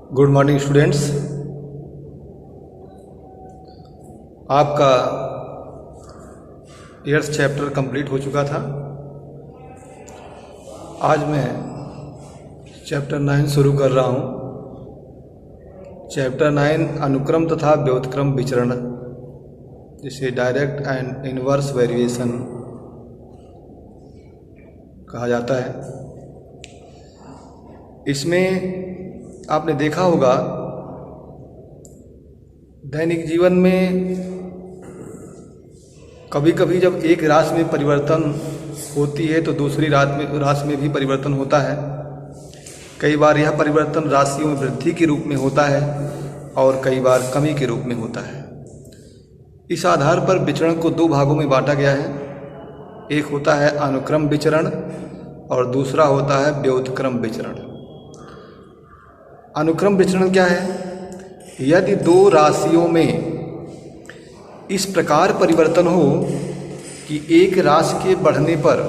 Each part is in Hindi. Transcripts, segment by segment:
Good morning students. आपका 8th चैप्टर कंप्लीट हो चुका था। आज मैं चैप्टर 9 शुरू कर रहा हूँ। चैप्टर 9 अनुक्रम तथा व्युत्क्रम विचरण, जिसे डायरेक्ट एंड इनवर्स वेरिएशन कहा जाता है। इसमें आपने देखा होगा दैनिक जीवन में कभी कभी जब एक राशि में परिवर्तन होती है तो दूसरी राशि में भी परिवर्तन होता है। कई बार यह परिवर्तन राशियों में वृद्धि के रूप में होता है और कई बार कमी के रूप में होता है। इस आधार पर विचरण को दो भागों में बांटा गया है। एक होता है अनुक्रम विचरण और दूसरा होता है व्युत्क्रम विचरण। अनुक्रम विचरण क्या है? यदि दो राशियों में इस प्रकार परिवर्तन हो कि एक राशि के बढ़ने पर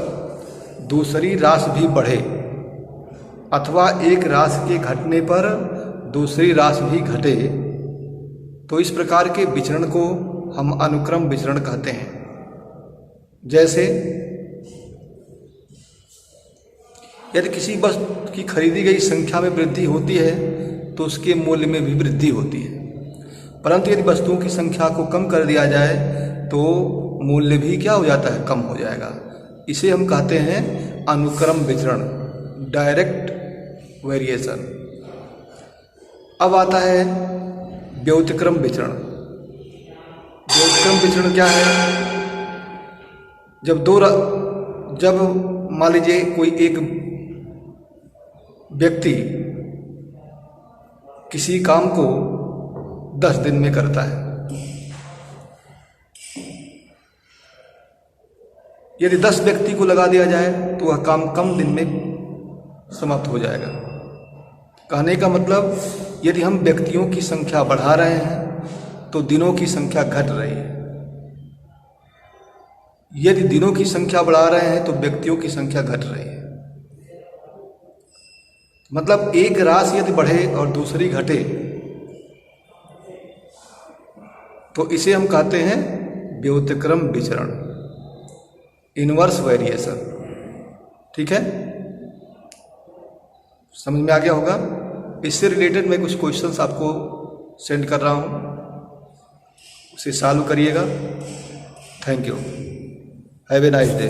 दूसरी राशि भी बढ़े अथवा एक राशि के घटने पर दूसरी राशि भी घटे, तो इस प्रकार के विचरण को हम अनुक्रम विचरण कहते हैं। जैसे यदि किसी वस्तु की खरीदी गई संख्या में वृद्धि होती है तो उसके मूल्य में भी वृद्धि होती है, परंतु यदि वस्तुओं की संख्या को कम कर दिया जाए तो मूल्य भी क्या हो जाता है? कम हो जाएगा। इसे हम कहते हैं अनुक्रम विचरण, डायरेक्ट वेरिएशन। अब आता है व्युत्क्रम विचरण। व्युत्क्रम विचरण क्या है? जब मान लीजिए कोई एक व्यक्ति किसी काम को 10 दिन में करता है, यदि 10 व्यक्ति को लगा दिया जाए तो वह काम कम दिन में समाप्त हो जाएगा। कहने का मतलब यदि हम व्यक्तियों की संख्या बढ़ा रहे हैं तो दिनों की संख्या घट रही है। यदि दिनों की संख्या बढ़ा रहे हैं तो व्यक्तियों की संख्या घट रही है। मतलब एक राशि यदि बढ़े और दूसरी घटे तो इसे हम कहते हैं व्युत्क्रम विचरण, इनवर्स वेरिएशन। ठीक है, समझ में आ गया होगा। इससे रिलेटेड मैं कुछ क्वेश्चंस आपको सेंड कर रहा हूं, उसे सॉल्व करिएगा। Thank you. Have a nice day.